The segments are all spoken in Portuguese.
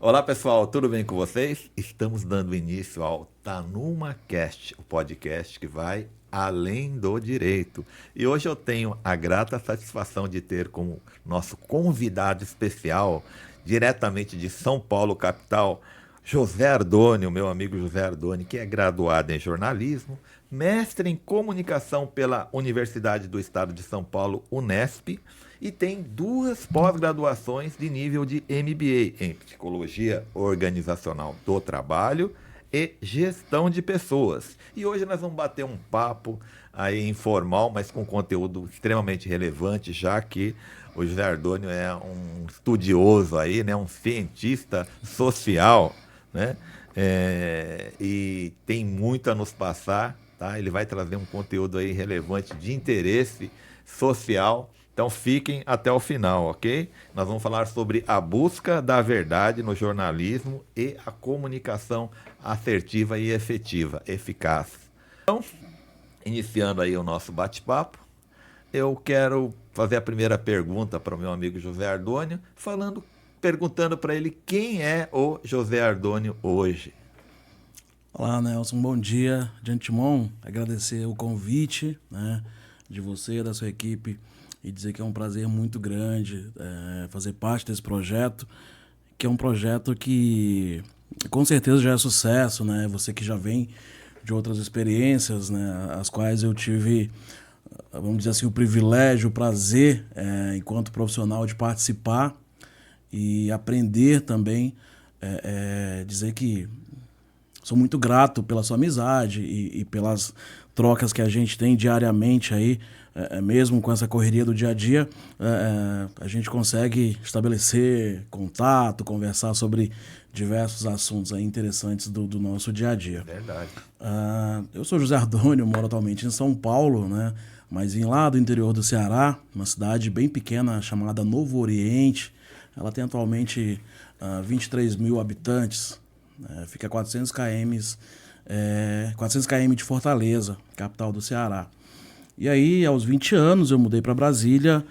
Olá pessoal, tudo bem com vocês? Estamos dando início ao Tanuma Cast, o podcast que vai além do direito. E hoje eu tenho a grata satisfação de ter como nosso convidado especial, diretamente de São Paulo, capital, José Ardônio, meu amigo José Ardônio, que é graduado em jornalismo, mestre em comunicação pela Universidade do Estado de São Paulo, Unesp, e tem duas pós-graduações de nível de MBA em Psicologia Organizacional do Trabalho e Gestão de Pessoas. E hoje nós vamos bater um papo aí informal, mas com conteúdo extremamente relevante, já que o José Ardônio é um estudioso aí, né, um cientista social, né? E tem muito a nos passar, tá? Ele vai trazer um conteúdo aí relevante de interesse social. Então fiquem até o final, ok? Nós vamos falar sobre a busca da verdade no jornalismo e a comunicação assertiva e efetiva, eficaz. Então, iniciando aí o nosso bate-papo, eu quero fazer a primeira pergunta para o meu amigo José Ardônio, perguntando para ele quem é o José Ardônio hoje. Olá, Nelson, bom dia. De antemão, agradecer o convite, né, de você e da sua equipe e dizer que é um prazer muito grande fazer parte desse projeto, que é um projeto que com certeza já é sucesso, né? Você que já vem de outras experiências, né, as quais eu tive, vamos dizer assim, o privilégio, o prazer, enquanto profissional, de participar e aprender também, dizer que sou muito grato pela sua amizade e pelas trocas que a gente tem diariamente aí, mesmo com essa correria do dia a dia, a gente consegue estabelecer contato, conversar sobre diversos assuntos aí interessantes do nosso dia a dia. Verdade. Eu sou José Ardônio, moro atualmente em São Paulo, né? Mas vim lá do interior do Ceará, uma cidade bem pequena chamada Novo Oriente. Ela tem atualmente 23 mil habitantes. Fica a 400 km de Fortaleza, capital do Ceará. E aí, aos 20 anos, eu mudei para Brasília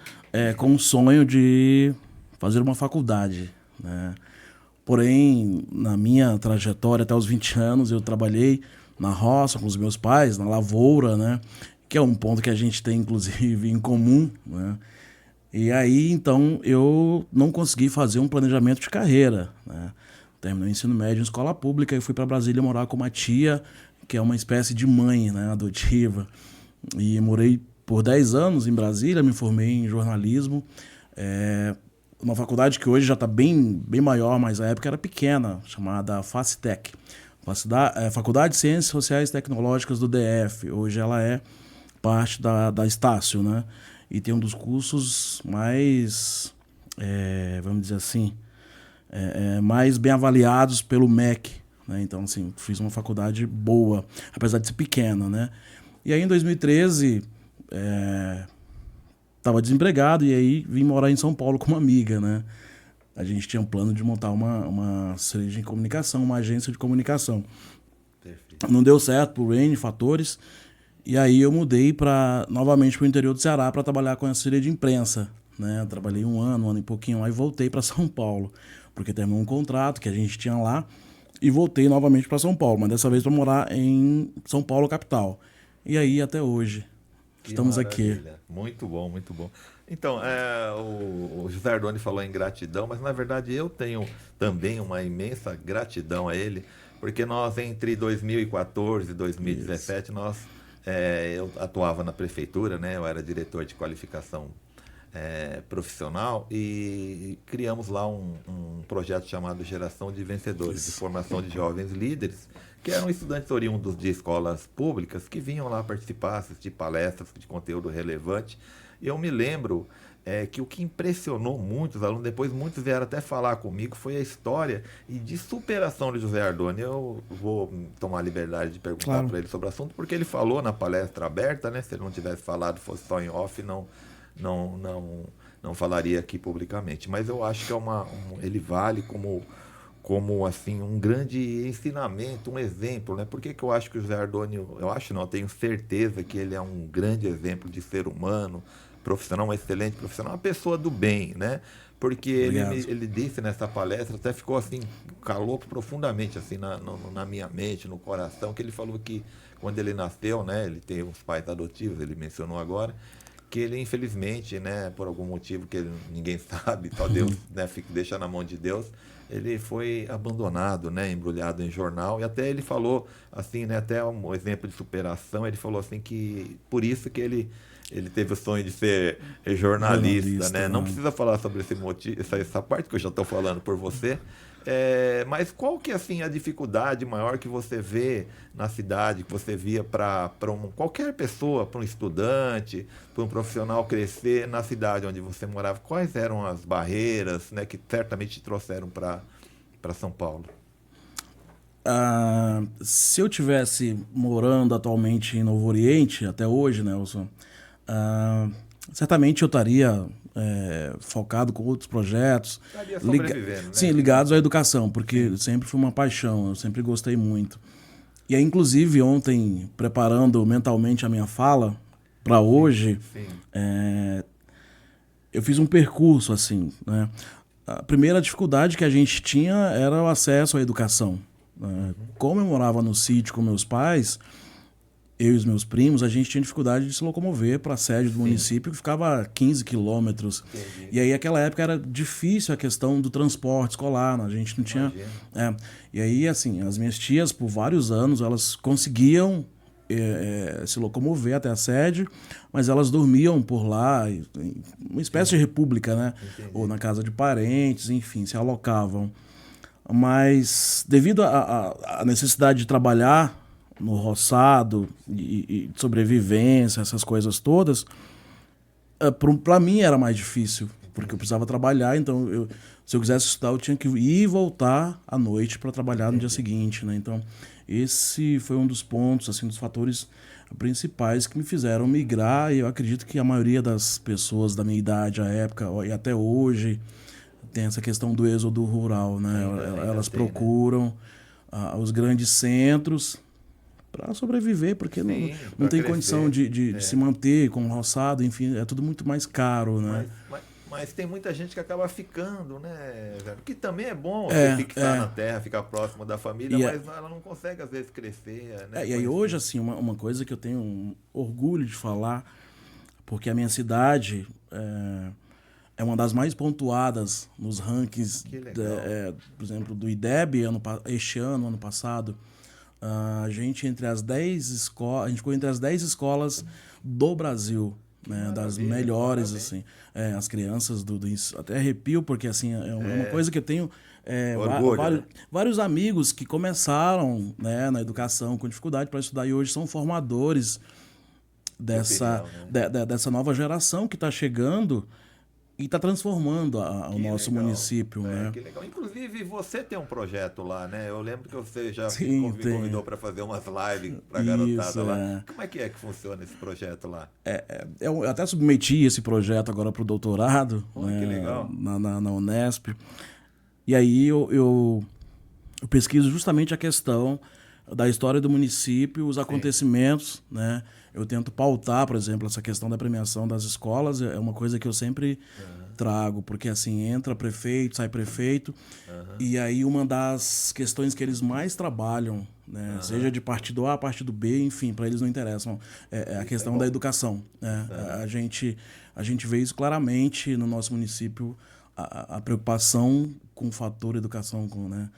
com o sonho de fazer uma faculdade, né? Porém, na minha trajetória até os 20 anos, eu trabalhei na roça com os meus pais, na lavoura, né? Que é um ponto que a gente tem, inclusive, em comum, né? E aí, então, eu não consegui fazer um planejamento de carreira, né? Terminei o ensino médio em escola pública e fui para Brasília morar com uma tia, que é uma espécie de mãe, né, adotiva. E morei por 10 anos em Brasília, me formei em jornalismo. Uma faculdade que hoje já está bem maior, mas na época era pequena, chamada Facitec. Faculdade de Ciências Sociais e Tecnológicas do DF. Hoje ela é parte da Estácio, né? E tem um dos cursos mais, vamos dizer assim, mais bem avaliados pelo MEC, né? Então, assim, fiz uma faculdade boa, apesar de ser pequena, né? E aí, em 2013, estava desempregado e aí vim morar em São Paulo com uma amiga, né? A gente tinha um plano de montar uma assessoria de comunicação, uma agência de comunicação. Perfeito. Não deu certo por N fatores. E aí eu mudei novamente para o interior do Ceará para trabalhar com a assessoria de imprensa, né? Trabalhei um ano e pouquinho lá e voltei para São Paulo, porque terminou um contrato que a gente tinha lá e voltei novamente para São Paulo, mas dessa vez para morar em São Paulo, capital. E aí até hoje Que estamos aqui. maravilha. Muito bom, muito bom. Então, o José Ardoni falou em gratidão, mas na verdade eu tenho também uma imensa gratidão a ele, porque nós entre 2014 e Isso. 2017, eu atuava na prefeitura, né? Eu era diretor de qualificação profissional e criamos lá um projeto chamado Geração de Vencedores, de Isso. formação de jovens líderes, que eram estudantes oriundos de escolas públicas que vinham lá participar, assistir palestras de conteúdo relevante. E eu me lembro que o que impressionou muito os alunos, depois muitos vieram até falar comigo, foi a história e de superação de José Ardoni. Eu vou tomar a liberdade de perguntar Claro. para ele sobre o assunto, porque ele falou na palestra aberta, né? Se ele não tivesse falado, fosse só em off, não, não, não falaria aqui publicamente. Mas eu acho que ele vale como assim um grande ensinamento, um exemplo, né? Por que que eu acho que o José Ardônio, eu acho não, eu tenho certeza que ele é um grande exemplo de ser humano, profissional, um excelente profissional, uma pessoa do bem, né? porque Obrigado. ele disse nessa palestra, até ficou assim, calou profundamente assim na minha mente, no coração, que ele falou que quando ele nasceu, né, ele teve uns pais adotivos, ele mencionou agora, que ele infelizmente, né, por algum motivo que ninguém sabe, só Deus, né, deixa na mão de Deus, ele foi abandonado, né, embrulhado em jornal, e até ele falou assim, né, até um exemplo de superação, ele falou assim que por isso que ele teve o sonho de ser jornalista, né? Não precisa falar sobre esse motivo, essa parte que eu já estou falando por você. Mas qual que é assim, a dificuldade maior que você vê na cidade, que você via para qualquer pessoa, para um estudante, para um profissional crescer na cidade onde você morava? Quais eram as barreiras, né, que certamente te trouxeram para São Paulo? Se eu tivesse morando atualmente em Novo Oriente, até hoje, Nelson, certamente eu estaria focado com outros projetos. Estaria sobrevivendo, né? Sim, ligados à educação, porque sempre foi uma paixão, eu sempre gostei muito. E aí, inclusive, ontem, preparando mentalmente a minha fala para hoje, eu fiz um percurso, assim, né? A primeira dificuldade que a gente tinha era o acesso à educação. Como eu morava no sítio com meus pais, eu e os meus primos, a gente tinha dificuldade de se locomover para a sede do município, que ficava a 15 quilômetros. E aí, naquela época, era difícil a questão do transporte escolar, né? A gente não tinha... E aí, assim, as minhas tias, por vários anos, elas conseguiam se locomover até a sede, mas elas dormiam por lá, uma espécie de república, né? Ou na casa de parentes, enfim, se alocavam. Mas, devido à necessidade de trabalhar no roçado e sobrevivência, essas coisas todas, para mim era mais difícil, porque eu precisava trabalhar, então se eu quisesse estudar eu tinha que ir e voltar à noite para trabalhar no dia seguinte, né? Então esse foi um dos pontos, assim, dos fatores principais que me fizeram migrar, e eu acredito que a maioria das pessoas da minha idade à época e até hoje tem essa questão do êxodo rural, né? Elas procuram os grandes centros para sobreviver, porque não tem condição de se manter com o roçado, enfim, é tudo muito mais caro, né? Mas tem muita gente que acaba ficando, né, velho? Que também é bom você fixar na terra, ficar próximo da família, mas ela não consegue, às vezes, crescer, né? E aí hoje, assim, uma coisa que eu tenho orgulho de falar, porque a minha cidade é uma das mais pontuadas nos rankings, por exemplo, do IDEB, ano passado. A gente entre as 10 escolas, a gente ficou entre as 10 escolas do Brasil, né, das melhores, assim. As crianças até arrepio, porque assim é uma coisa que eu tenho vários amigos que começaram, né, na educação com dificuldade para estudar e hoje são formadores dessa nova geração que está chegando e está transformando o nosso município, né? Que legal. Inclusive, você tem um projeto lá, né? Eu lembro que você já me convidou para fazer umas lives para a garotada lá. Como é que funciona esse projeto lá? Eu até submeti esse projeto agora para o doutorado, né, que legal. na Unesp. E aí eu pesquiso justamente a questão da história do município, os acontecimentos, né? Eu tento pautar, por exemplo, essa questão da premiação das escolas, é uma coisa que eu sempre trago, porque assim, entra prefeito, sai prefeito, e aí uma das questões que eles mais trabalham, né, seja de partido A, partido B, enfim, para eles não interessam, é a questão da educação, né? A gente vê isso claramente no nosso município, a preocupação com o fator educação, né?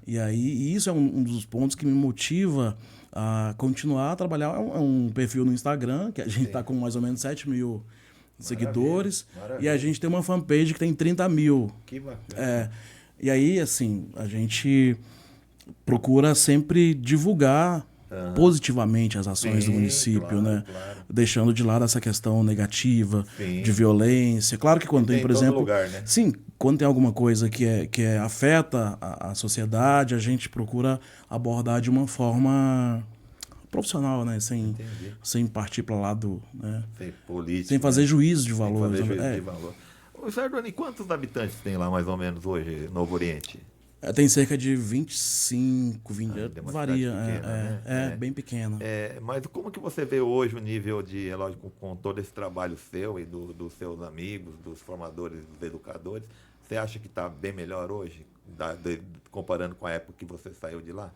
E isso é um dos pontos que me motiva a continuar a trabalhar. É um perfil no Instagram, que a gente está com mais ou menos 7 mil seguidores, e a gente tem uma fanpage que tem 30 mil. Que bacana. E aí, assim, a gente procura sempre divulgar positivamente as ações do município, né? Claro. Deixando de lado essa questão negativa, de violência. Claro que quando tem, por exemplo... lugar, né? Sim, quando tem alguma coisa que afeta a sociedade, a gente procura abordar de uma forma profissional, né? Sem partir para o lado... Né? Sem política. Sem fazer juízo de valor. Ô, Sardoni, quantos habitantes tem lá mais ou menos hoje, Novo Oriente? Tem cerca de 25, 20, varia, pequena, né? Bem pequena. Mas como que você vê hoje o nível de, lógico, com todo esse trabalho seu e dos seus amigos, dos formadores, dos educadores, Você acha que está bem melhor hoje, comparando com a época que você saiu de lá?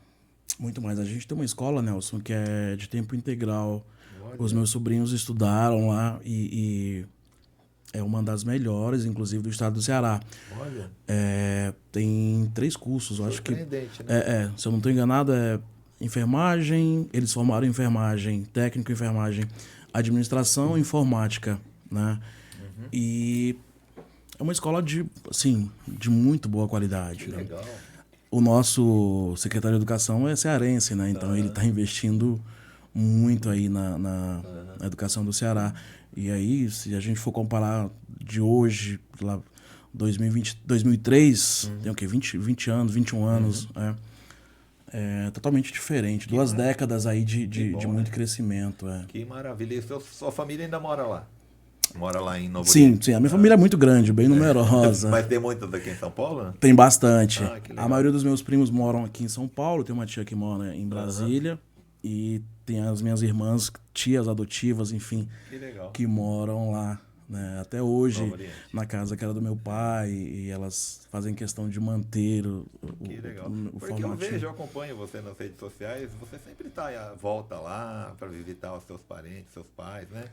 Muito mais. A gente tem uma escola, Nelson, que é de tempo integral. Olha. Os meus sobrinhos estudaram lá e é uma das melhores, inclusive, do estado do Ceará. Olha. Tem 3 cursos, eu acho que... Surpreendente, né? Se eu não estou enganado, enfermagem, eles formaram enfermagem, técnico em enfermagem, administração e informática, né? E é uma escola de muito boa qualidade. Que né? legal. O nosso secretário de Educação é cearense, né? Então ele está investindo muito aí na educação do Ceará. E aí, se a gente for comparar de hoje, lá 2003, tem o quê? 20 anos, 21 anos. É totalmente diferente. 2 décadas aí de muito crescimento. Que maravilha. E sua família ainda mora lá? Mora lá em Novo Sim, Oriente? sim. A minha família é muito grande, bem numerosa. Mas tem muitas aqui em São Paulo? Né? Tem bastante. Que legal. A maioria dos meus primos moram aqui em São Paulo. Tem uma tia que mora em Brasília. E tem as minhas irmãs, tias adotivas, enfim, Que legal. que moram lá. Né? Até hoje, Novo Oriente. na casa que era do meu pai. E elas fazem questão de manter Que legal. o Porque formato. eu vejo, eu acompanho você nas redes sociais, você sempre está à volta lá para visitar os seus parentes, seus pais, né?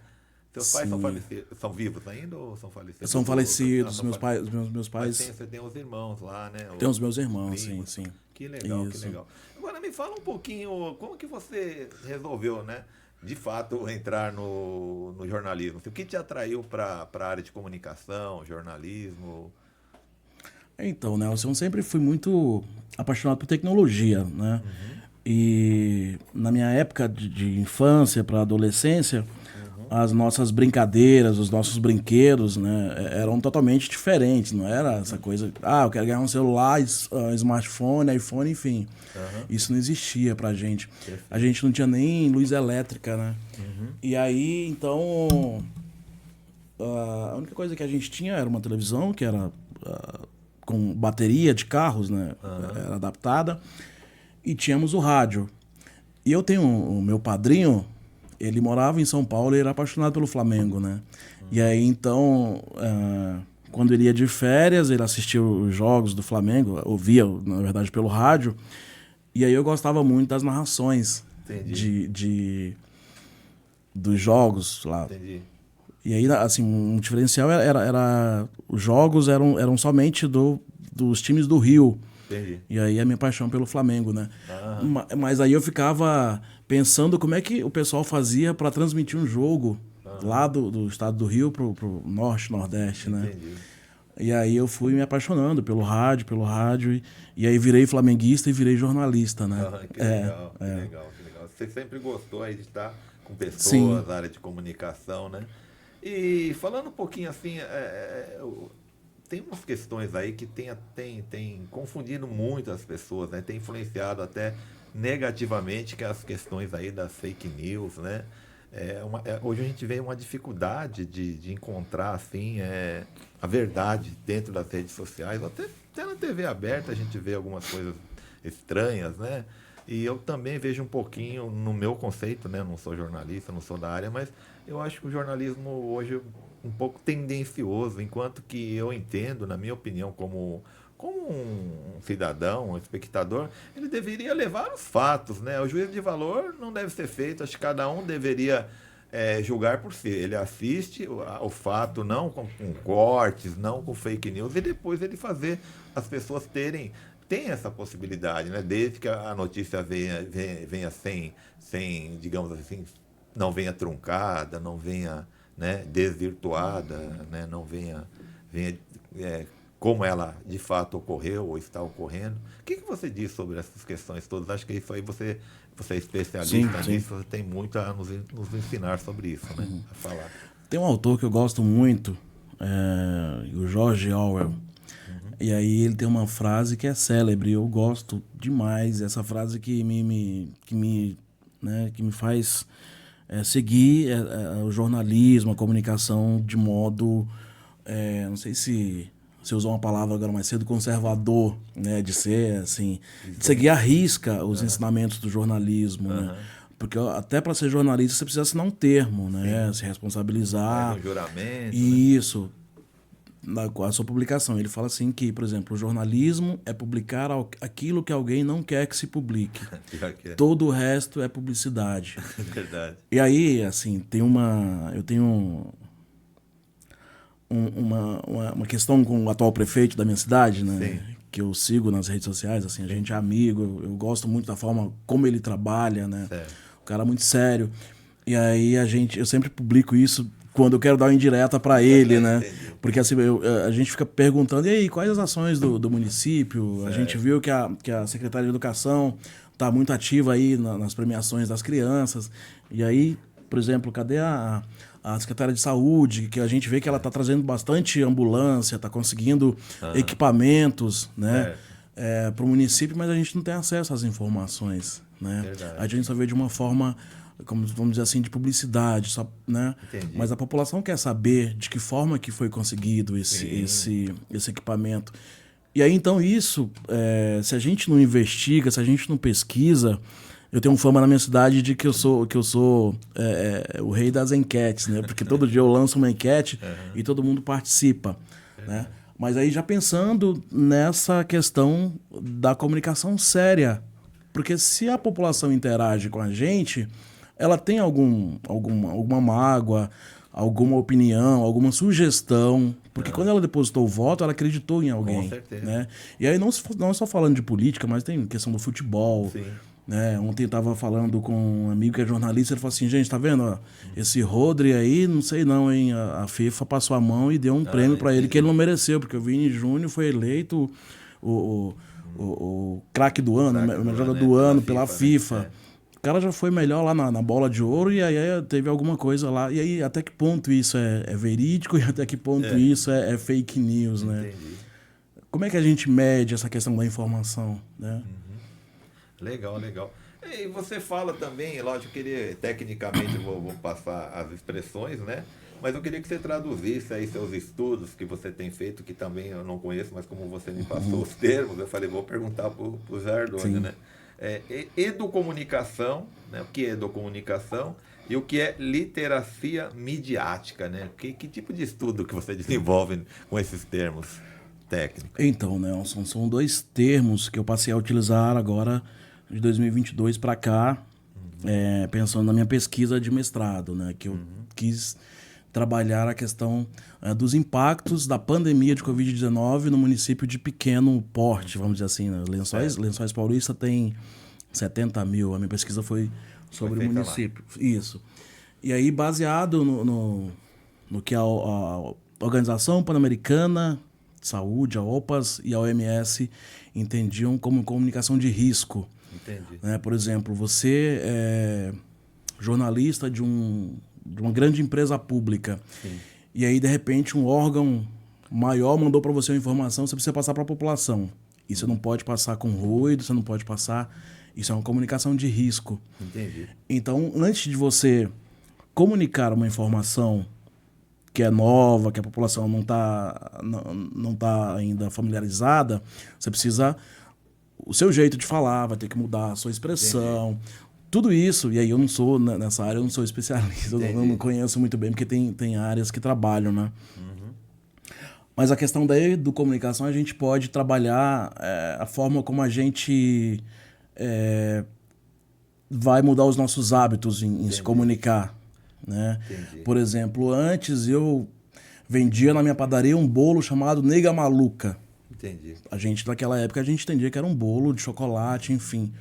Seus pais são Sim. falecidos, são vivos ainda ou são falecidos? São falecidos, São meus pais. Meus Mas pais você tem os irmãos lá, né? tem os meus irmãos, primos. sim. Que legal, Isso. que legal. Agora me fala um pouquinho, como que você resolveu, né? De fato, entrar no jornalismo. O que te atraiu para a área de comunicação, jornalismo? Então, Nelson, eu sempre fui muito apaixonado por tecnologia, né? E na minha época de infância para adolescência, as nossas brincadeiras, os nossos brinquedos, né, eram totalmente diferentes. Não era essa coisa, eu quero ganhar um celular, smartphone, iPhone, enfim. Isso não existia pra gente. A gente não tinha nem luz elétrica, né? E aí, então, a única coisa que a gente tinha era uma televisão, que era com bateria de carros, né? Era adaptada. E tínhamos o rádio. E eu tenho o meu padrinho, ele morava em São Paulo e era apaixonado pelo Flamengo, né? E aí, então, quando ele ia de férias, ele assistia os jogos do Flamengo, ouvia, na verdade, pelo rádio. E aí eu gostava muito das narrações dos jogos lá. Entendi. E aí, assim, um diferencial era os jogos eram somente dos times do Rio. Entendi. E aí a minha paixão pelo Flamengo, né? Mas aí eu ficava pensando como é que o pessoal fazia para transmitir um jogo lá do estado do Rio pro norte, nordeste, né? Entendi. E aí eu fui me apaixonando pelo rádio, e aí virei flamenguista e virei jornalista, né? Que legal, que legal. Você sempre gostou aí de estar com pessoas, Sim. na área de comunicação, né? E falando um pouquinho assim, tem umas questões aí que tem confundido muito as pessoas, né? Tem influenciado até negativamente, que é as questões aí das fake news, né? Hoje a gente vê uma dificuldade de encontrar assim, a verdade dentro das redes sociais, até na TV aberta a gente vê algumas coisas estranhas, né? E eu também vejo um pouquinho, no meu conceito, né? Não sou jornalista, não sou da área, mas eu acho que o jornalismo hoje é um pouco tendencioso, enquanto que eu entendo, na minha opinião, como um cidadão, um espectador, ele deveria levar os fatos, né? O juízo de valor não deve ser feito, acho que cada um deveria julgar por si. Ele assiste o fato, não com cortes, não com fake news, e depois ele fazer as pessoas tem essa possibilidade, né? Desde que a notícia venha sem, digamos assim, não venha truncada, não venha, né, desvirtuada, né? Não venha como ela de fato ocorreu ou está ocorrendo. O que você diz sobre essas questões todas? Acho que isso aí você é especialista nisso, você tem muito a nos ensinar sobre isso, né? A falar. Tem um autor que eu gosto muito, o George Orwell. E aí ele tem uma frase que é célebre, eu gosto demais, essa frase que me faz seguir o jornalismo, a comunicação de modo, não sei se você usou uma palavra agora mais cedo, conservador, né, de ser assim, de seguir à risca os ensinamentos do jornalismo, né? Porque até para ser jornalista você precisa assinar um termo, né, se responsabilizar. Um juramento. Isso. com a sua publicação. Ele fala assim que, por exemplo, o jornalismo é publicar aquilo que alguém não quer que se publique. Todo o resto é publicidade. Verdade. E aí, assim, eu tenho uma questão com o atual prefeito da minha cidade, né? Sim. Que eu sigo nas redes sociais, assim, a gente é amigo, eu gosto muito da forma como ele trabalha, né? Certo. O cara é muito sério. E aí eu sempre publico isso quando eu quero dar uma indireta para ele, né? Entendi. Porque assim, a gente fica perguntando, e aí, quais as ações do município? Certo. A gente viu que a Secretaria de Educação está muito ativa aí nas premiações das crianças. E aí, por exemplo, cadê a Secretária de Saúde, que a gente vê que ela está trazendo bastante ambulância, está conseguindo equipamentos, né? Para o município, mas a gente não tem acesso às informações, né? Verdade. A gente só vê de uma forma, como vamos dizer assim, de publicidade, só, né? Entendi. Mas a população quer saber de que forma que foi conseguido esse equipamento. E aí, então, isso, se a gente não investiga, se a gente não pesquisa, eu tenho fama na minha cidade de que eu sou o rei das enquetes, né? Porque todo dia eu lanço uma enquete e todo mundo participa, né? Mas aí já pensando nessa questão da comunicação séria, porque se a população interage com a gente, ela tem alguma mágoa, alguma opinião, alguma sugestão, porque quando ela depositou o voto, ela acreditou em alguém. Com certeza. Né? E aí não só falando de política, mas tem questão do futebol. Sim. Né? Ontem eu estava falando com um amigo que é jornalista, ele falou assim, gente, tá vendo? Ó, esse Rodri aí, não sei não, hein? A FIFA passou a mão e deu um prêmio para ele que ele não mereceu, porque o Vini Júnior foi eleito o craque do ano, o melhor jogador do ano pela FIFA. Né? O cara já foi melhor lá na bola de ouro e aí teve alguma coisa lá. E aí até que ponto isso é verídico e até que ponto isso é fake news, né? Entendi. Como é que a gente mede essa questão da informação, né? Legal. E você fala também, lógico que tecnicamente vou passar as expressões, né? Mas eu queria que você traduzisse aí seus estudos que você tem feito, que também eu não conheço, mas como você me passou os termos, eu falei, vou perguntar para o Zé Ardoni, né? Educomunicação, né? O que é educomunicação e o que é literacia midiática, né? Que tipo de estudo que você desenvolve com esses termos técnicos? Então, Nelson, são dois termos que eu passei a utilizar agora de 2022 para cá, pensando na minha pesquisa de mestrado, né? Que eu quis trabalhar a questão dos impactos da pandemia de Covid-19 no município de pequeno porte, vamos dizer assim. Né? Lençóis Paulista tem 70 mil, a minha pesquisa foi sobre o município. Lá. Isso. E aí, baseado no que a Organização Pan-Americana de Saúde, a OPAS e a OMS entendiam como comunicação de risco. Entendi. Né? Por exemplo, você é jornalista de uma grande empresa pública. Sim. E aí, de repente, um órgão maior mandou para você uma informação, você precisa passar para a população. E você não pode passar com ruído, você não pode passar... Isso é uma comunicação de risco. Entendi. Então, antes de você comunicar uma informação que é nova, que a população não tá ainda familiarizada, você precisa... O seu jeito de falar vai ter que mudar, a sua expressão... Entendi. Tudo isso, e aí eu não sou, nessa área, eu não sou especialista, eu não conheço muito bem, porque tem áreas que trabalham, né? Mas a questão da educomunicação, a gente pode trabalhar a forma como a gente vai mudar os nossos hábitos em se comunicar, né? Por exemplo, antes eu vendia na minha padaria um bolo chamado Nega Maluca. Entendi. A gente, naquela época, a gente entendia que era um bolo de chocolate, enfim...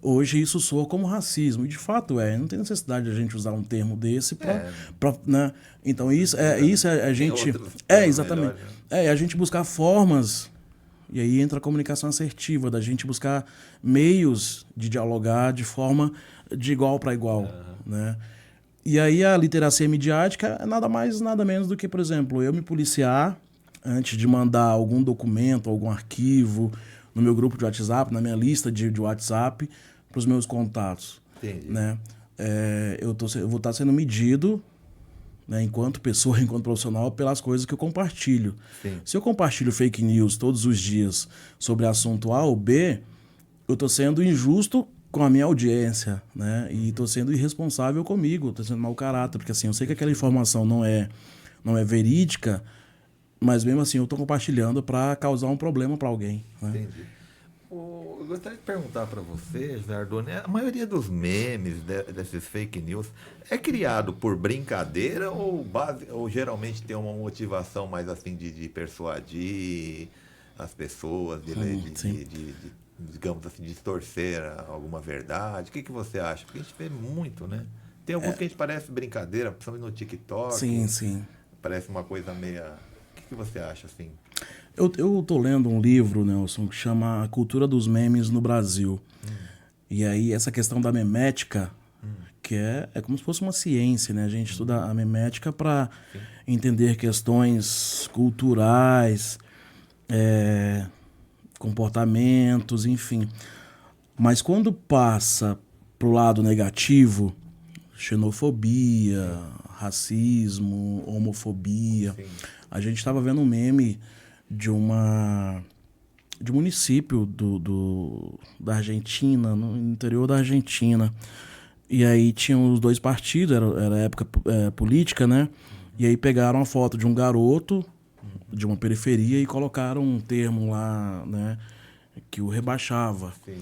Hoje isso soa como racismo, e de fato não tem necessidade de a gente usar um termo desse para, né? Então isso é a gente exatamente melhor, né? A gente buscar formas, e aí entra a comunicação assertiva, da gente buscar meios de dialogar de forma de igual para igual, né? E aí a literacia midiática é nada mais nada menos do que, por exemplo, eu me policiar antes de mandar algum documento, algum arquivo no meu grupo de WhatsApp, na minha lista de WhatsApp, para os meus contatos. Entendi. Né? Eu vou estar sendo medido, né, enquanto pessoa, enquanto profissional, pelas coisas que eu compartilho. Sim. Se eu compartilho fake news todos os dias sobre assunto A ou B, eu estou sendo injusto com a minha audiência, né? E estou sendo irresponsável comigo, estou sendo mau caráter, porque assim, eu sei que aquela informação não é verídica, Mas mesmo assim eu estou compartilhando para causar um problema para alguém. Né? Entendi. Eu gostaria de perguntar para você, Zardoni, a maioria dos memes, desses fake news, é criado por brincadeira ou geralmente tem uma motivação mais assim de persuadir as pessoas, Sim. digamos assim, distorcer alguma verdade? O que você acha? Porque a gente vê muito, né? Tem alguns que a gente parece brincadeira, principalmente no TikTok, Sim. parece uma coisa meia... O que você acha, assim? Eu tô lendo um livro, Nelson, que chama A Cultura dos Memes no Brasil. E aí essa questão da memética, que é como se fosse uma ciência, né? A gente estuda a memética para entender questões culturais, comportamentos, enfim. Mas quando passa pro lado negativo, xenofobia, racismo, homofobia. Sim. A gente estava vendo um meme de um município da Argentina, no interior da Argentina. E aí tinham os dois partidos, era época política, né? E aí pegaram a foto de um garoto de uma periferia e colocaram um termo lá, né? Que o rebaixava. Sim.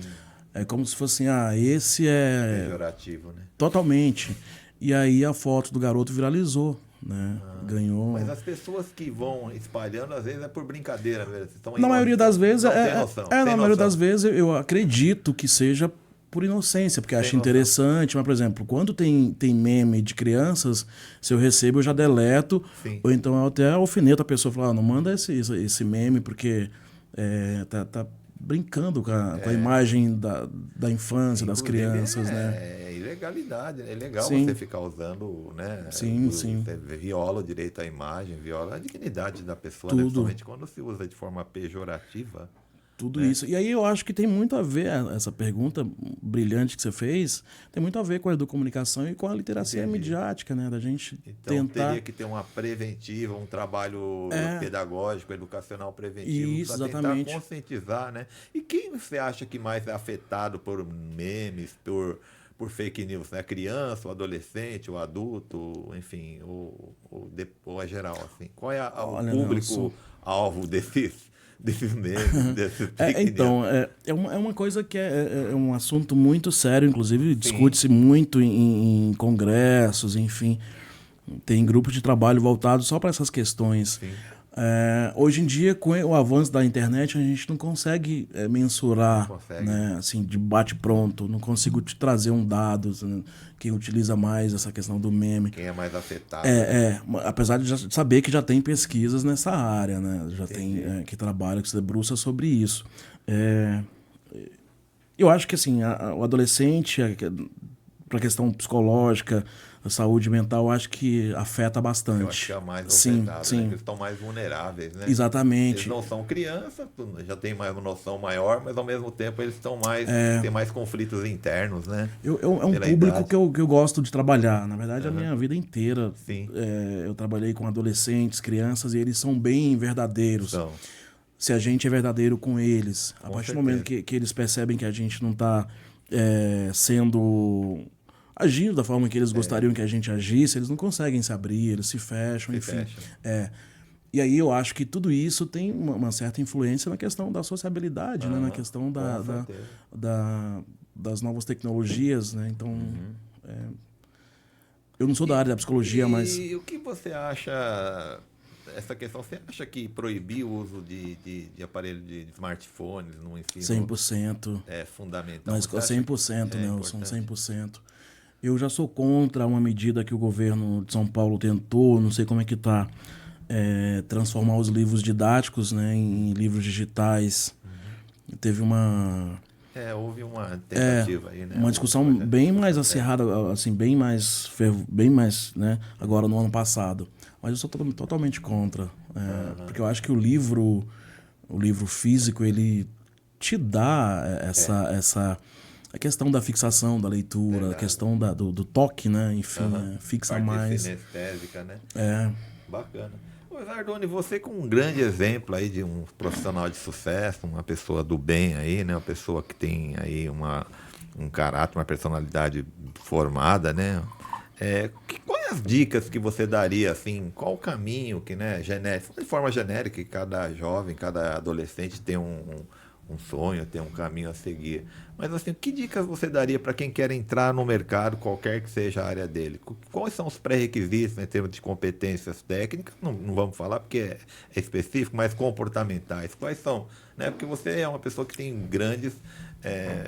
É como se fosse assim, esse é... Pejorativo, né? Totalmente. E aí a foto do garoto viralizou, né? Ganhou... Mas as pessoas que vão espalhando, às vezes é por brincadeira mesmo. Na maioria das vezes... Na maioria das vezes eu acredito que seja por inocência, porque acho interessante. Mas, por exemplo, quando tem meme de crianças, se eu recebo, eu já deleto. Sim. Ou então eu até alfineto a pessoa e falo, não manda esse meme, porque tá brincando com a imagem da infância, das crianças, né? É ilegalidade, é legal Sim. você ficar usando, né? Sim. Você viola o direito à imagem, viola a dignidade da pessoa, Tudo. né? Principalmente quando se usa de forma pejorativa. Tudo isso. E aí eu acho que tem muito a ver, essa pergunta brilhante que você fez, tem muito a ver com a educomunicação e com a literacia midiática, né? Da gente então, tentar... teria que ter uma preventiva, um trabalho pedagógico, educacional preventivo, Isso, para exatamente. tentar conscientizar, né? E quem você acha que mais é afetado por memes, por fake news, né? A criança, o adolescente, o adulto, enfim, ou é geral, assim? Qual é o público-alvo desses memes, desses fake então, news? é uma coisa que é um assunto muito sério, inclusive discute-se muito em congressos, enfim. Tem grupos de trabalho voltados só para essas questões. Sim. Hoje em dia, com o avanço da internet, a gente não consegue mensurar, né, assim, de bate-pronto. Não consigo te trazer um dado, assim, quem utiliza mais essa questão do meme. Quem é mais afetado. Apesar de saber que já tem pesquisas nessa área, né? Já tem que trabalha, que se debruça sobre isso. Eu acho que assim, o adolescente, para a questão psicológica, a saúde mental, eu acho que afeta bastante. Eu acho que é mais afetado, sim. né? Eles estão mais vulneráveis, né? Exatamente. Eles não são crianças, já tem mais uma noção maior, mas ao mesmo tempo eles estão mais... Tem mais conflitos internos, né? É um público que eu gosto de trabalhar. Na verdade, a minha vida inteira. Sim. Eu trabalhei com adolescentes, crianças, e eles são bem verdadeiros. Então, se a gente é verdadeiro com eles, a partir do momento que eles percebem que a gente não está agindo da forma que eles gostariam que a gente agisse, eles não conseguem se abrir, eles se fecham, enfim. E aí eu acho que tudo isso tem uma certa influência na questão da sociabilidade, né? Na questão das novas tecnologias, né? Então, eu não sou da área da psicologia, mas... E o que você acha... Essa questão, você acha que proibir o uso de aparelho de smartphones no ensino 100%. É fundamental? Mas 100%, Nelson, 100%. Eu já sou contra uma medida que o governo de São Paulo tentou, não sei como é que está, transformar os livros didáticos, né, em livros digitais. Teve houve uma tentativa aí, né? Uma discussão bem mais acirrada, assim, bem mais, né, agora no ano passado. Mas eu sou totalmente contra, porque eu acho que o livro físico, ele te dá a questão da fixação da leitura, a questão do toque, né? Enfim, fixa parte mais. Sinestésica, né? Bacana. Ô, Zardoni, você com um grande exemplo aí de um profissional de sucesso, uma pessoa do bem aí, né? Uma pessoa que tem aí um caráter, uma personalidade formada, né? Qual é as dicas que você daria, assim, qual o caminho que, né, genérico, de forma genérica, que cada jovem, cada adolescente tem um sonho, tem um caminho a seguir. Mas, assim, que dicas você daria para quem quer entrar no mercado, qualquer que seja a área dele? Quais são os pré-requisitos, né, em termos de competências técnicas? Não vamos falar porque é específico, mas comportamentais. Quais são? Né? Porque você é uma pessoa que tem grandes,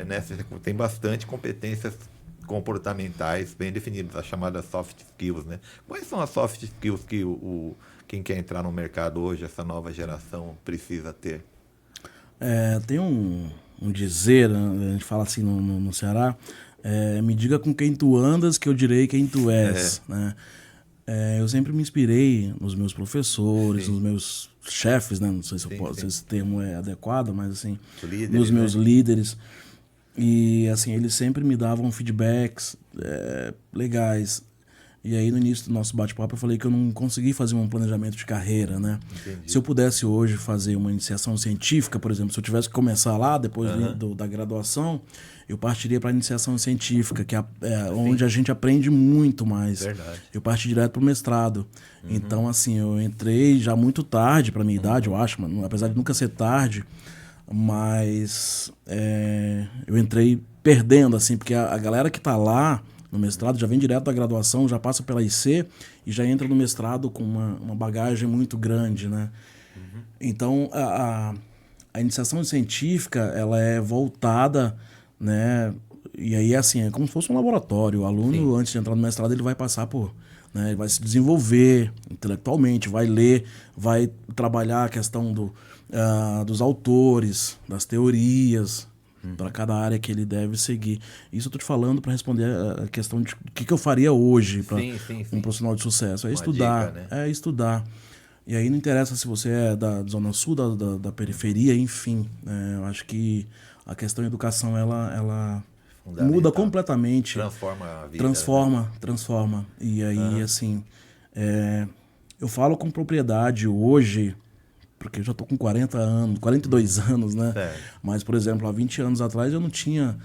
né, você tem bastante competências comportamentais bem definidas, as chamadas soft skills, né? Quais são as soft skills que quem quer entrar no mercado hoje, essa nova geração, precisa ter? Tem um dizer, né, a gente fala assim no Ceará, me diga com quem tu andas que eu direi quem tu és, né? Eu sempre me inspirei nos meus professores, nos meus chefes, né? Não sei se esse termo é adequado, mas assim, nos meus líderes. E assim, eles sempre me davam feedbacks legais. E aí no início do nosso bate-papo eu falei que eu não consegui fazer um planejamento de carreira, né? Entendi. Se eu pudesse hoje fazer uma iniciação científica, por exemplo, se eu tivesse que começar lá, depois da graduação, eu partiria para a iniciação científica, que é onde a gente aprende muito mais. Verdade. Eu parti direto para o mestrado. Então, assim, eu entrei já muito tarde para minha idade, eu acho, mas, apesar de nunca ser tarde, mas eu entrei perdendo, assim, porque a galera que está lá no mestrado já vem direto da graduação, já passa pela IC e já entra no mestrado com uma bagagem muito grande, né? Então, a iniciação científica, ela é voltada, né? E aí, assim, é como se fosse um laboratório. O aluno, antes de entrar no mestrado, ele vai passar por... né? Ele vai se desenvolver intelectualmente, vai ler, vai trabalhar a questão dos autores, das teorias, para cada área que ele deve seguir. Isso eu estou te falando para responder a questão de o que eu faria hoje para um profissional de sucesso. É estudar, dica, né? é estudar. E aí não interessa se você é da Zona Sul, da periferia, enfim. Eu acho que a questão da educação, ela muda completamente. Transforma a vida. Transforma. E aí, assim, eu falo com propriedade hoje, porque eu já tô com 40 anos, 42 anos, né? Certo. Mas, por exemplo, há 20 anos atrás eu não tinha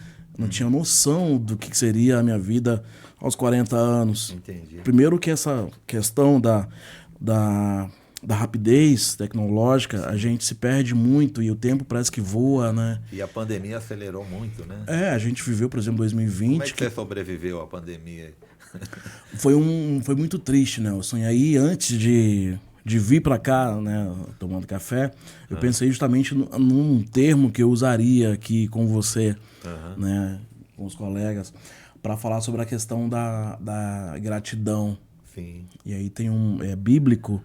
noção do que seria a minha vida aos 40 anos. Entendi. Primeiro que essa questão da rapidez tecnológica, a gente se perde muito e o tempo parece que voa, né? E a pandemia acelerou muito, né? A gente viveu, por exemplo, 2020... Como é que você sobreviveu à pandemia? Foi muito triste, Nelson. E aí, antes de vir para cá, né, tomando café, eu pensei justamente num termo que eu usaria aqui com você, né, com os colegas, para falar sobre a questão da gratidão. Sim. E aí tem é bíblico,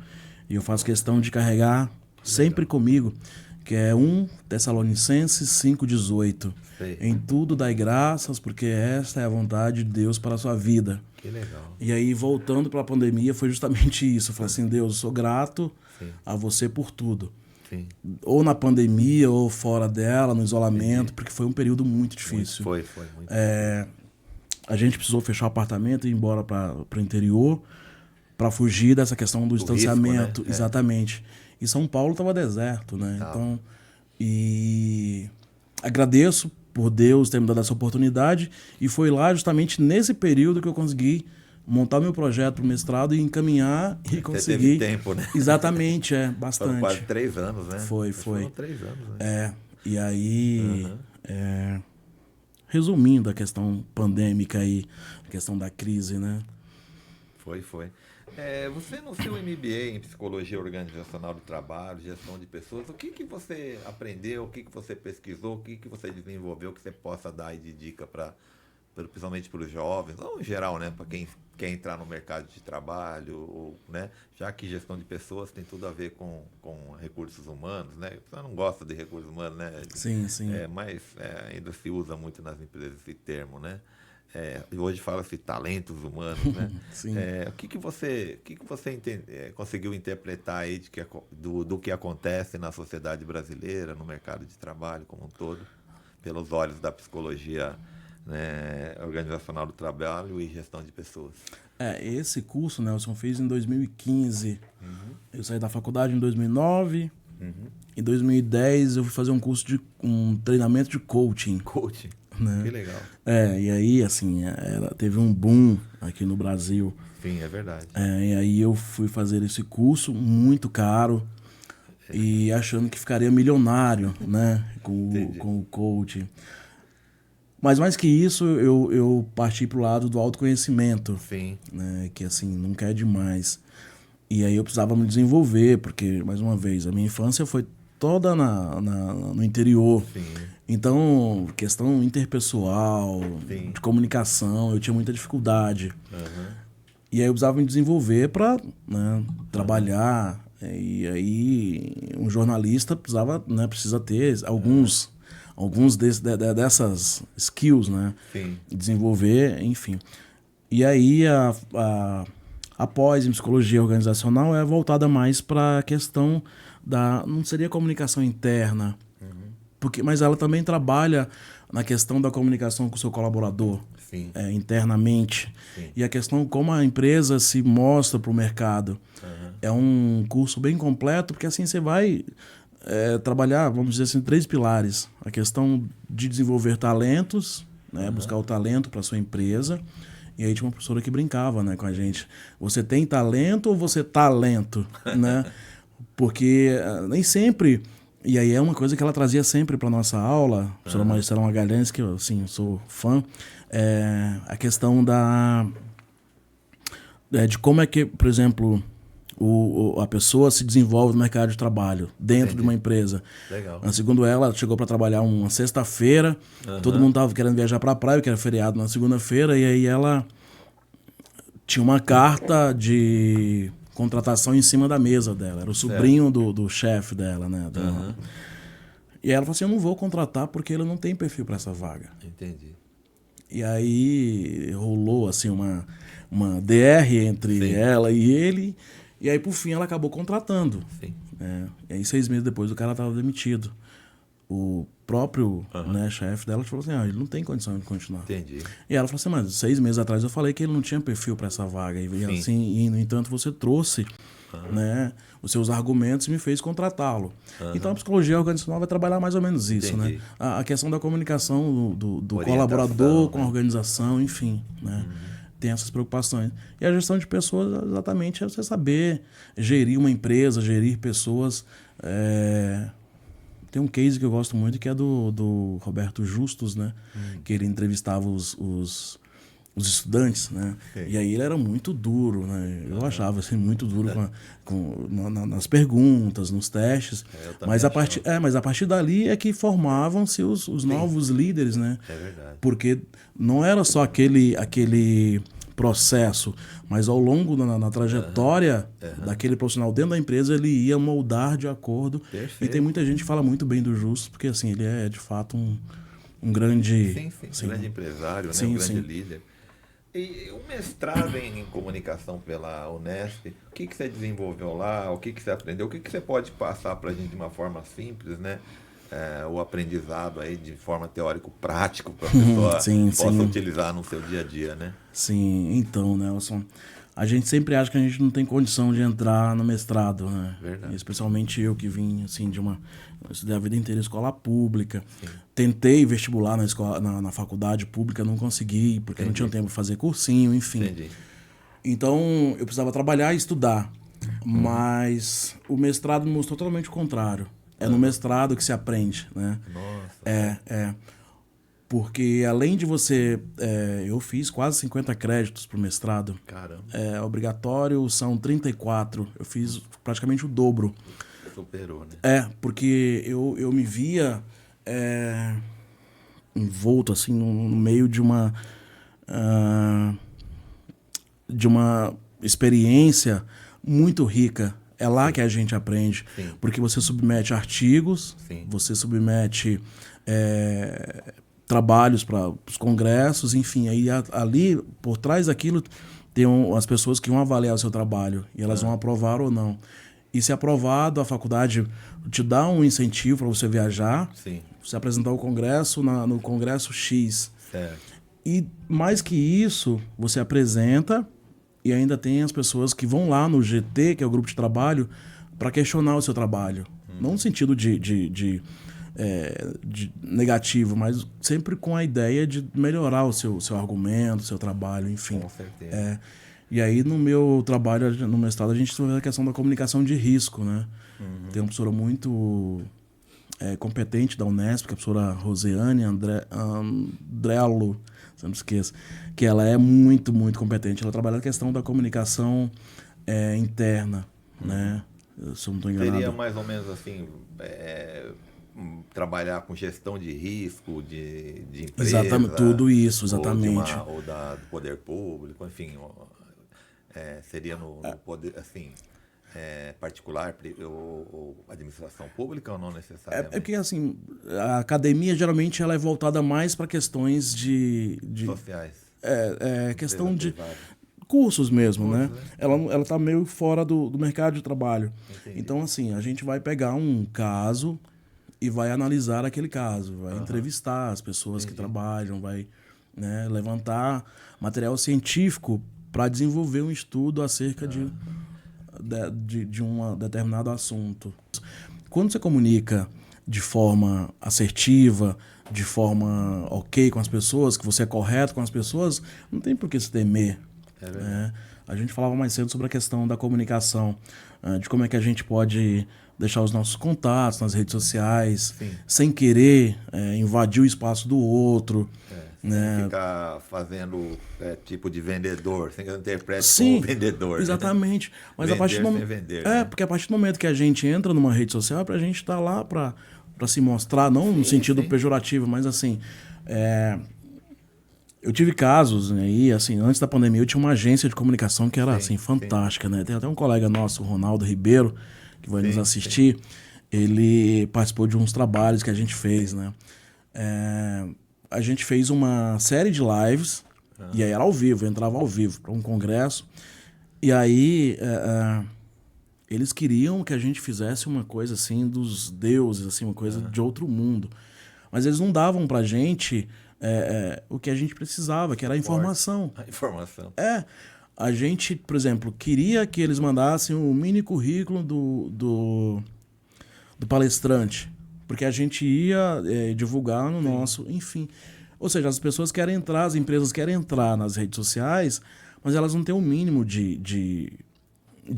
e eu faço questão de carregar sempre comigo, que é 1 Tessalonicenses 5,18. Em tudo dai graças, porque esta é a vontade de Deus para a sua vida. Que legal. E aí, voltando para a pandemia, foi justamente isso. Eu falei assim, Deus, eu sou grato a você por tudo. Sim. Ou na pandemia, ou fora dela, no isolamento, porque foi um período muito difícil. Foi muito A gente precisou fechar o apartamento e ir embora para o interior para fugir dessa questão do distanciamento. Risco, né? Exatamente. E São Paulo estava deserto, né? Então, e agradeço por Deus ter me dado essa oportunidade, e foi lá justamente nesse período que eu consegui montar meu projeto para o mestrado e encaminhar e conseguir. Você teve tempo, né? Exatamente, bastante. Foram quase 3 anos, né? Foi. Foram 3 anos, né? E aí, resumindo a questão pandêmica aí, a questão da crise, né? Foi. Você no seu MBA em Psicologia Organizacional do Trabalho, Gestão de Pessoas, o que você aprendeu, o que você pesquisou, o que você desenvolveu que você possa dar aí de dica principalmente para os jovens, ou em geral, né, para quem quer entrar no mercado de trabalho, né, já que gestão de pessoas tem tudo a ver com recursos humanos, né? Você não gosta de recursos humanos, né? Sim. Mas ainda se usa muito nas empresas esse termo, né? Hoje fala-se talentos humanos, né? Sim. O que você conseguiu interpretar aí do que acontece na sociedade brasileira, no mercado de trabalho como um todo, pelos olhos da psicologia, né, organizacional do trabalho e gestão de pessoas? Esse curso, Nelson, fiz em 2015. Eu saí da faculdade em 2009. Em 2010 eu fui fazer um curso de um treinamento de coaching. Coaching. né? Que legal. E aí, assim, teve um boom aqui no Brasil. Sim, é verdade. E aí eu fui fazer esse curso muito caro e achando que ficaria milionário, né? Com o coaching. Mas mais que isso, eu parti pro lado do autoconhecimento. Sim. Né? Que, assim, nunca é demais. E aí eu precisava me desenvolver, porque, mais uma vez, a minha infância foi toda no interior. Sim. Então, questão interpessoal, Sim. de comunicação, eu tinha muita dificuldade. Uhum. E aí eu precisava me desenvolver para, né, trabalhar. E aí um jornalista precisa ter alguns dessas skills, né? Sim. Desenvolver, enfim. E aí a pós em psicologia organizacional é voltada mais para a questão não seria comunicação interna, mas ela também trabalha na questão da comunicação com o seu colaborador. Sim. Internamente. Sim. E a questão como a empresa se mostra para o mercado. É um curso bem completo, porque assim você vai trabalhar, vamos dizer assim, 3 pilares. A questão de desenvolver talentos, né, buscar o talento para sua empresa. E aí tinha uma professora que brincava, né, com a gente. Você tem talento ou você tá lento? Né? Porque nem sempre... E aí é uma coisa que ela trazia sempre para nossa aula, a professora Maricela Magalhães, que eu, assim, sou fã, a questão de como é que, por exemplo, a pessoa se desenvolve no mercado de trabalho, dentro de uma empresa. Legal. Segundo ela chegou para trabalhar uma sexta-feira, todo mundo estava querendo viajar para a praia, que era feriado na segunda-feira, e aí ela tinha uma carta de contratação em cima da mesa dela. Era o sobrinho do chefe dela, né? E ela falou assim, eu não vou contratar porque ele não tem perfil para essa vaga. Entendi. E aí rolou assim uma DR entre ela e ele. E aí, por fim, ela acabou contratando. Sim. E aí, 6 meses depois, o cara estava demitido. O próprio chefe dela falou assim, ele não tem condição de continuar. Entendi. E ela falou assim, mas 6 meses atrás eu falei que ele não tinha perfil para essa vaga. E no entanto, você trouxe né, os seus argumentos e me fez contratá-lo. Então, a psicologia organizacional vai trabalhar mais ou menos isso. Né? A questão da comunicação do colaborador com a organização, enfim, né? Tem essas preocupações. E a gestão de pessoas, exatamente, é você saber gerir uma empresa, gerir pessoas. Tem um case que eu gosto muito, que é do Roberto Justus, né? Que ele entrevistava os estudantes, né? E aí ele era muito duro, né? Eu achava assim, muito duro nas perguntas, nos testes. Mas a partir dali é que formavam-se os novos líderes, né? É verdade. Porque não era só aquele processo, mas ao longo na trajetória daquele profissional dentro da empresa, ele ia moldar de acordo. Perfeito. E tem muita gente que fala muito bem do Justus, porque assim, ele é de fato um grande... Sim, grande empresário, né? Um grande líder. E o mestrado em comunicação pela Unesp, o que você desenvolveu lá? O que você aprendeu? O que você pode passar para a gente de uma forma simples, né? O aprendizado aí de forma teórico-prático para a pessoa possa utilizar no seu dia a dia, né? Sim, então, Nelson, a gente sempre acha que a gente não tem condição de entrar no mestrado, né? Verdade. Especialmente eu que vim, assim, eu estudei a vida inteira em escola pública. Sim. Tentei vestibular na faculdade pública, não consegui, porque não tinha tempo para fazer cursinho, enfim. Entendi. Então, eu precisava trabalhar e estudar. Mas o mestrado me mostrou totalmente o contrário. É no mestrado que se aprende, né? Nossa. Porque além de você... eu fiz quase 50 créditos para o mestrado. Caramba. Obrigatório são 34. Eu fiz praticamente o dobro. Superou, né? Porque eu me via envolto assim, no meio de uma experiência muito rica. É lá que a gente aprende. Sim. Porque você submete artigos, você submete trabalhos para os congressos, enfim. Aí ali, por trás daquilo, tem as pessoas que vão avaliar o seu trabalho. E elas vão aprovar ou não. E se aprovado, a faculdade te dá um incentivo para você viajar. Sim. Você apresentar o congresso no congresso X. Certo. E mais que isso, você apresenta... E ainda tem as pessoas que vão lá no GT, que é o grupo de trabalho, para questionar o seu trabalho. Não no sentido de negativo, mas sempre com a ideia de melhorar o seu argumento, o seu trabalho, enfim. Com certeza. E aí, no meu trabalho, no mestrado, a gente estuda a questão da comunicação de risco, né? Tem uma professora muito competente da Unesp, que é a professora Rosiane Andrello, se não me esqueça, que ela é muito, muito competente. Ela trabalha a questão da comunicação interna, né? Se eu não estou enganado. Seria mais ou menos assim, trabalhar com gestão de risco, de empresa. Exatamente, tudo isso, exatamente. Ou do poder público, enfim. Seria no poder, assim, particular ou administração pública ou não necessariamente? Porque, assim, a academia geralmente ela é voltada mais para questões de sociais. Questão de privada. cursos mesmo, né? Ela tá meio fora do mercado de trabalho. Entendi. Então, assim, a gente vai pegar um caso e vai analisar aquele caso, vai entrevistar as pessoas que trabalham, vai, né, levantar material científico para desenvolver um estudo acerca de um determinado assunto. Quando você comunica de forma assertiva, de forma ok com as pessoas, que você é correto com as pessoas, não tem por que se temer. A gente falava mais cedo sobre a questão da comunicação, de como é que a gente pode deixar os nossos contatos nas redes sociais, sem querer invadir o espaço do outro. Sem ficar fazendo tipo de vendedor, sem que eu interprete Sim, como vendedor. exatamente. Né? Mas Vender a partir do sem vender. Né? porque a partir do momento que a gente entra numa rede social, é pra gente estar lá pra se mostrar, não no sentido pejorativo, mas assim, eu tive casos aí, assim, antes da pandemia eu tinha uma agência de comunicação que era assim fantástica, né? Tem até um colega nosso, o Ronaldo Ribeiro, que vai nos assistir. Ele participou de uns trabalhos que a gente fez, né? A gente fez uma série de lives, e aí era ao vivo, eu entrava ao vivo para um congresso, e aí eles queriam que a gente fizesse uma coisa assim dos deuses, assim, uma coisa de outro mundo. Mas eles não davam pra gente o que a gente precisava, que era a informação. A informação. A gente, por exemplo, queria que eles mandassem um mini currículo do palestrante, porque a gente ia divulgar no nosso, enfim. Ou seja, as pessoas querem entrar, as empresas querem entrar nas redes sociais, mas elas não têm o mínimo de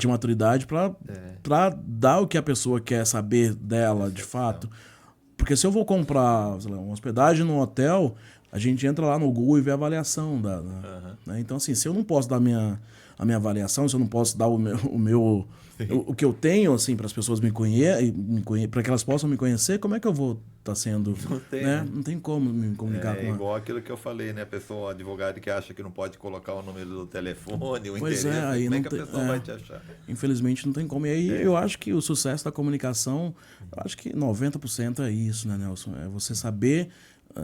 maturidade para dar o que a pessoa quer saber dela, de fato. Porque se eu vou comprar, sei lá, uma hospedagem num hotel, a gente entra lá no Google e vê a avaliação né? Então, assim, se eu não posso dar a minha avaliação, se eu não posso dar o que eu tenho, assim, para as pessoas me conhecerem, para que elas possam me conhecer, como é que eu vou estar sendo? Não tem, né? Não tem como me comunicar com igual aquilo que eu falei, né? A pessoa, o advogado que acha que não pode colocar o número do telefone, o endereço, aí como não é que a pessoa vai te achar? Infelizmente não tem como. E aí eu acho que o sucesso da comunicação, eu acho que 90% é isso, né, Nelson? É você saber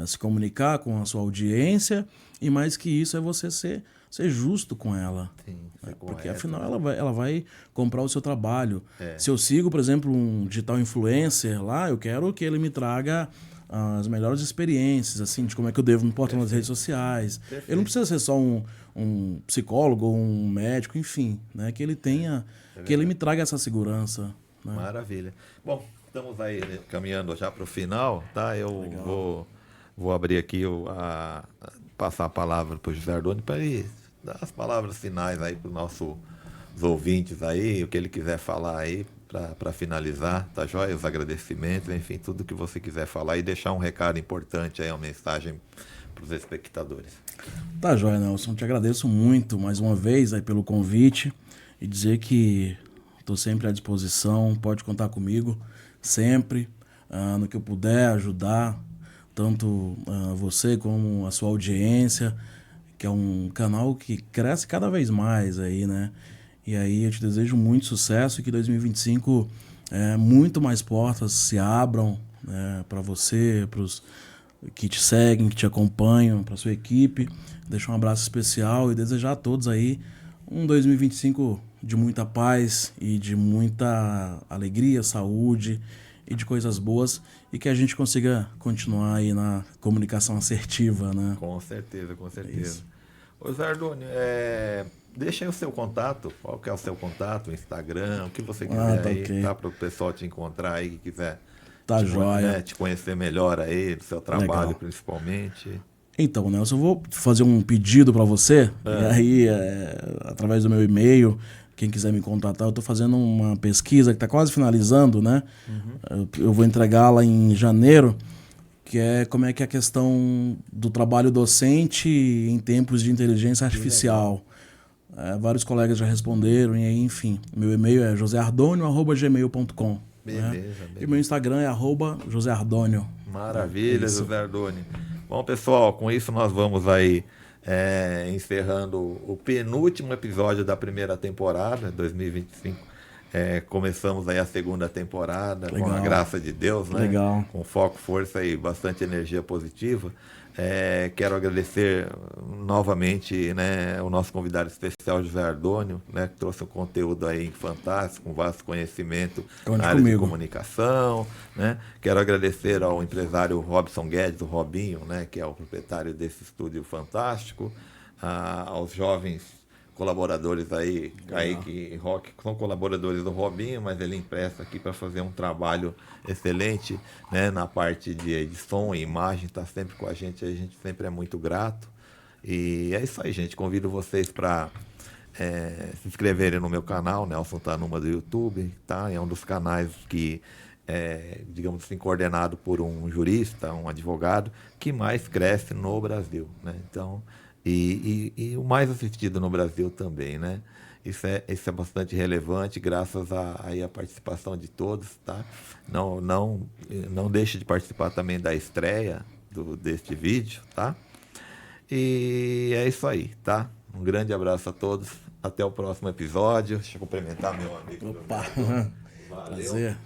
se comunicar com a sua audiência e mais que isso é você ser justo com ela. Sim, porque afinal ela vai comprar o seu trabalho. Se eu sigo, por exemplo, um digital influencer lá, eu quero que ele me traga as melhores experiências, assim, de como é que eu devo me portar nas redes sociais. Ele não precisa ser só um psicólogo ou um médico, enfim, né? Que ele tenha, que ele me traga essa segurança. Né? Maravilha. Bom, estamos aí caminhando já para o final, tá? Eu vou abrir aqui, passar a palavra para o José Ardoni para ele dar as palavras finais aí para os nossos ouvintes aí, o que ele quiser falar aí para finalizar, tá joia? Os agradecimentos, enfim, tudo que você quiser falar e deixar um recado importante aí, uma mensagem para os espectadores. Tá joia, Nelson. Te agradeço muito mais uma vez aí pelo convite e dizer que estou sempre à disposição, pode contar comigo sempre, no que eu puder ajudar, tanto você como a sua audiência, que é um canal que cresce cada vez mais aí, né? E aí eu te desejo muito sucesso e que 2025 muito mais portas se abram para você, para os que te seguem, que te acompanham, para sua equipe. Deixar um abraço especial e desejar a todos aí um 2025 de muita paz e de muita alegria, saúde e de coisas boas e que a gente consiga continuar aí na comunicação assertiva, né? Com certeza, com certeza. Ô Zé Ardoni, deixa aí o seu contato, qual que é o seu contato, o Instagram, o que você quiser aí, tá? Para o pessoal te encontrar aí, que quiser Tá joia. Né, te conhecer melhor aí, do seu trabalho Legal. principalmente. Então, Nelson, eu vou fazer um pedido para você, e aí, através do meu e-mail, quem quiser me contatar, eu estou fazendo uma pesquisa que está quase finalizando, né? Eu vou entregá-la em janeiro, que é como é que é a questão do trabalho docente em tempos de inteligência artificial. Vários colegas já responderam, e aí, enfim, meu e-mail é joseardonio@gmail.com. Beleza, né? beleza. E meu Instagram é @joseardonio. Maravilha, Isso. José Ardoni. Bom, pessoal, com isso nós vamos aí encerrando o penúltimo episódio da primeira temporada, 2025. Começamos aí a segunda temporada, com a Legal. graça de Deus, né? Legal. Com foco, força e bastante energia positiva. Quero agradecer novamente, né, o nosso convidado especial, José Ardônio, né, que trouxe um conteúdo aí fantástico, com vasto conhecimento Conte na área de comigo. comunicação. Né? Quero agradecer ao empresário Robson Guedes, o Robinho, né, que é o proprietário desse estúdio fantástico, aos jovens colaboradores aí, Kaique e Roque, que são colaboradores do Robinho, mas ele empresta aqui para fazer um trabalho excelente, né, na parte de som e imagem, está sempre com a gente sempre é muito grato. E é isso aí, gente. Convido vocês para se inscreverem no meu canal, Nelson Tanuma do YouTube, tá? É um dos canais que digamos assim, coordenado por um jurista, um advogado, que mais cresce no Brasil, né? Então, e o mais assistido no Brasil também, né? Isso é bastante relevante, graças aí à participação de todos, tá? Não deixe de participar também da estreia deste vídeo, tá? E é isso aí, tá? Um grande abraço a todos. Até o próximo episódio. Deixa eu cumprimentar meu amigo. Opa! Valeu. Prazer.